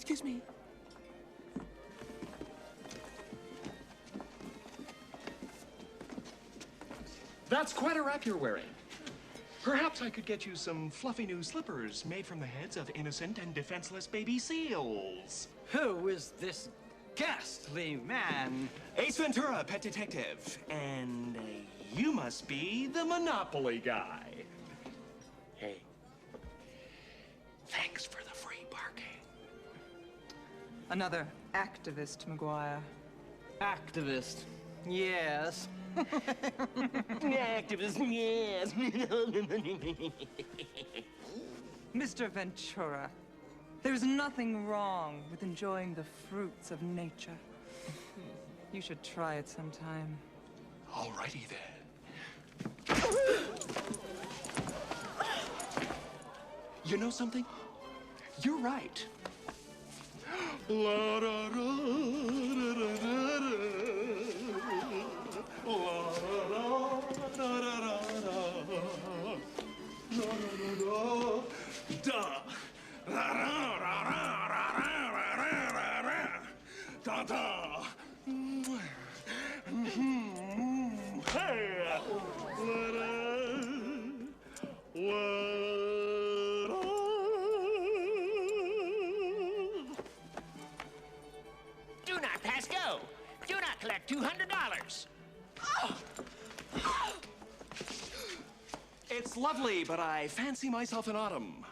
Excuse me. That's quite a wrap you're wearing. Perhaps I could get you some fluffy new slippers made from the heads of innocent and defenseless baby seals. Who is this ghastly man? Ace Ventura, pet detective. And you must be the Monopoly guy. Hey, thanks for the free parking. Another activist, McGuire. Activist. Yes. Activist, yes. Mr. Ventura, there's nothing wrong with enjoying the fruits of nature. You should try it sometime. Alrighty then. You know something? You're right. La, da, da, da, da, da, da. La, da, da, da, da, da. La, da, da, da. Da, da, da, da, da, da, da, da, da. Hey! La, da, la, Do not pass go. Do not collect $200. It's lovely, but I fancy myself in autumn.